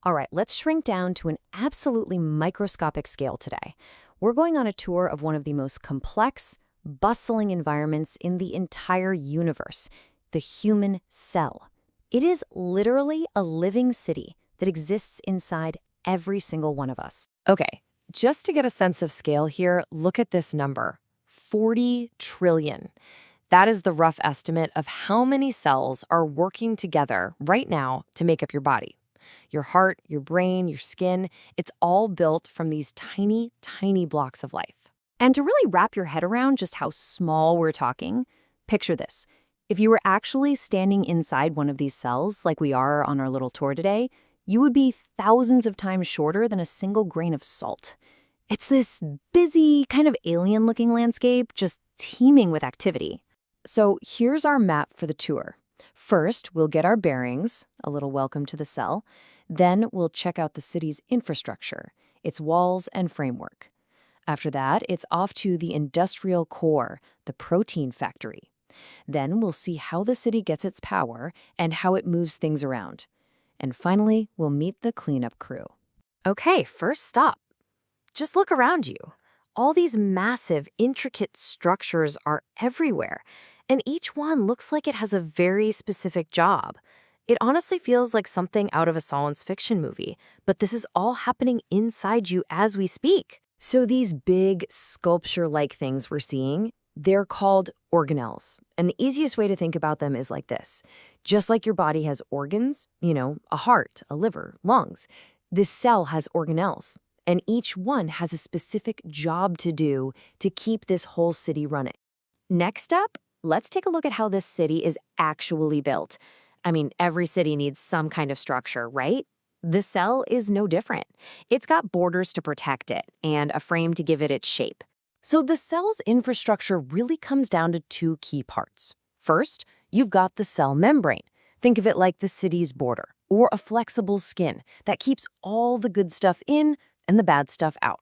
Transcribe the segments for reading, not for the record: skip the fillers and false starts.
All right, let's shrink down to an absolutely microscopic scale today. We're going on a tour of one of the most complex, bustling environments in the entire universe, the human cell. It is literally a living city that exists inside every single one of us. Okay, just to get a sense of scale here, look at this number, 40 trillion. That is the rough estimate of how many cells are working together right now to make up your body. Your heart, your brain, your skin, it's all built from these tiny, tiny blocks of life. And to really wrap your head around just how small we're talking, picture this. If you were actually standing inside one of these cells, like we are on our little tour today, you would be thousands of times shorter than a single grain of salt. It's this busy, kind of alien-looking landscape, just teeming with activity. So here's our map for the tour. First, we'll get our bearings, a little welcome to the cell. Then we'll check out the city's infrastructure, its walls and framework. After that, it's off to the industrial core, the protein factory. Then we'll see how the city gets its power and how it moves things around. And finally, we'll meet the cleanup crew. Okay, first stop. Just look around you. All these massive, intricate structures are everywhere, and each one looks like it has a very specific job. It honestly feels like something out of a science fiction movie, but this is all happening inside you as we speak. So these big, sculpture-like things we're seeing, they're called organelles. And the easiest way to think about them is like this. Just like your body has organs, a heart, a liver, lungs, this cell has organelles. And each one has a specific job to do to keep this whole city running. Next up, let's take a look at how this city is actually built. I mean, every city needs some kind of structure, right? The cell is no different. It's got borders to protect it and a frame to give it its shape. So the cell's infrastructure really comes down to two key parts. First, you've got the cell membrane. Think of it like the city's border, or a flexible skin that keeps all the good stuff in and the bad stuff out.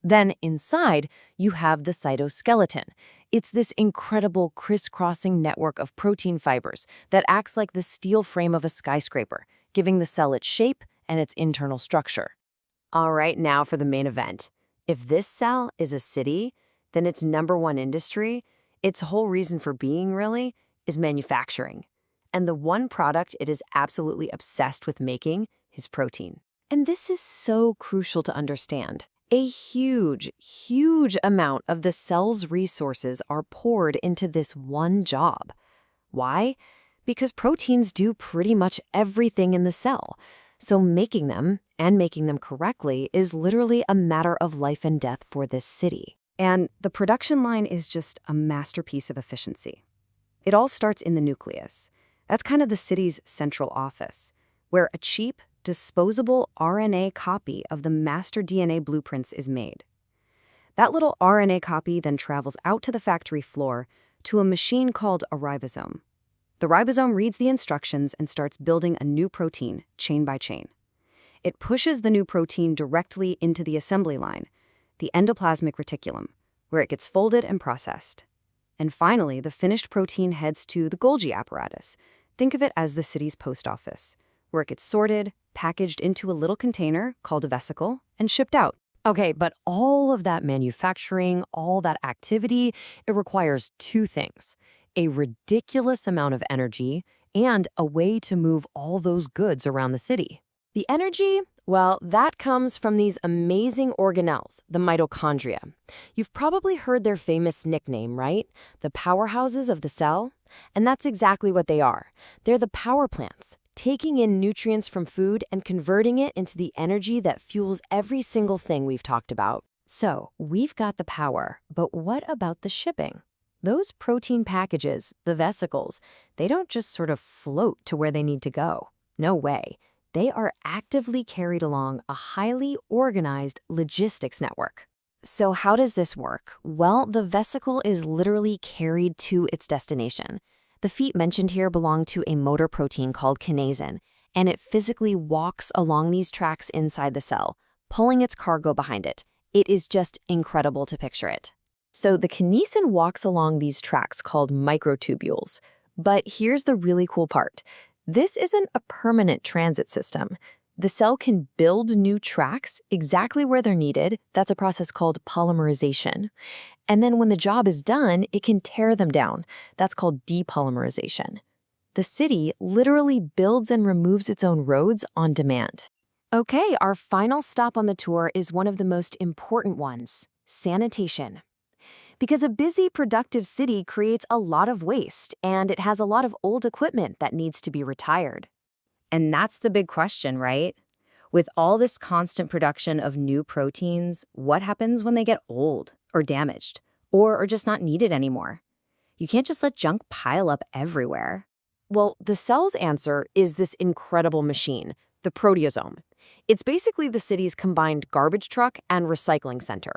Then inside, you have the cytoskeleton. It's this incredible crisscrossing network of protein fibers that acts like the steel frame of a skyscraper, giving the cell its shape and its internal structure. All right, now for the main event. If this cell is a city, then its number one industry, its whole reason for being really, is manufacturing. And the one product it is absolutely obsessed with making is protein. And this is so crucial to understand. A huge, huge amount of the cell's resources are poured into this one job. Why? Because proteins do pretty much everything in the cell. So making them, and making them correctly, is literally a matter of life and death for this city. And the production line is just a masterpiece of efficiency. It all starts in the nucleus. That's kind of the city's central office, where a cheap, disposable RNA copy of the master DNA blueprints is made. That little RNA copy then travels out to the factory floor to a machine called a ribosome. The ribosome reads the instructions and starts building a new protein, chain by chain. It pushes the new protein directly into the assembly line, the endoplasmic reticulum, where it gets folded and processed. And finally, the finished protein heads to the Golgi apparatus. Think of it as the city's post office, where it gets sorted, packaged into a little container called a vesicle, and shipped out. Okay, but all of that manufacturing, all that activity, it requires two things: a ridiculous amount of energy and a way to move all those goods around the city. The energy, well, that comes from these amazing organelles, the mitochondria. You've probably heard their famous nickname, right? The powerhouses of the cell. And that's exactly what they are. They're the power plants, taking in nutrients from food and converting it into the energy that fuels every single thing we've talked about. So we've got the power, but what about the shipping? Those protein packages, the vesicles, they don't just sort of float to where they need to go. No way. They are actively carried along a highly organized logistics network. So how does this work? Well, the vesicle is literally carried to its destination. The feet mentioned here belong to a motor protein called kinesin, and it physically walks along these tracks inside the cell, pulling its cargo behind it. It is just incredible to picture it. So the kinesin walks along these tracks called microtubules. But here's the really cool part. This isn't a permanent transit system. The cell can build new tracks exactly where they're needed. That's a process called polymerization. And then when the job is done, it can tear them down. That's called depolymerization. The city literally builds and removes its own roads on demand. Okay, our final stop on the tour is one of the most important ones: sanitation. Because a busy, productive city creates a lot of waste, and it has a lot of old equipment that needs to be retired. And that's the big question, right? With all this constant production of new proteins, what happens when they get old or damaged or are just not needed anymore? You can't just let junk pile up everywhere. Well, the cell's answer is this incredible machine, the proteasome. It's basically the city's combined garbage truck and recycling center.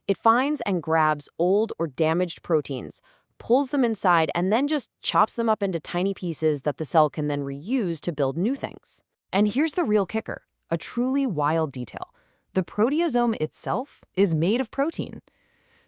It finds and grabs old or damaged proteins, pulls them inside, and then just chops them up into tiny pieces that the cell can then reuse to build new things. And here's the real kicker, a truly wild detail. The proteasome itself is made of protein.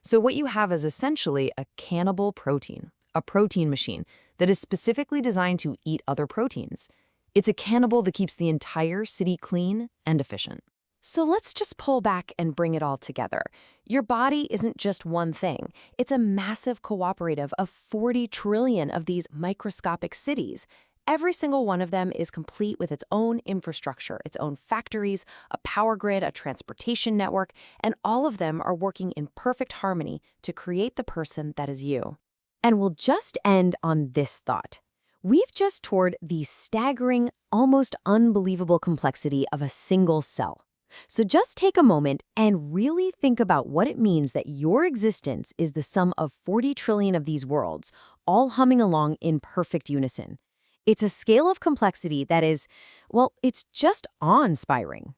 So what you have is essentially a cannibal protein, a protein machine that is specifically designed to eat other proteins. It's a cannibal that keeps the entire city clean and efficient. So let's just pull back and bring it all together. Your body isn't just one thing. It's a massive cooperative of 40 trillion of these microscopic cities. Every single one of them is complete with its own infrastructure, its own factories, a power grid, a transportation network, and all of them are working in perfect harmony to create the person that is you. And we'll just end on this thought. We've just toured the staggering, almost unbelievable complexity of a single cell. So just take a moment and really think about what it means that your existence is the sum of 40 trillion of these worlds, all humming along in perfect unison. It's a scale of complexity that is, well, it's just awe-inspiring.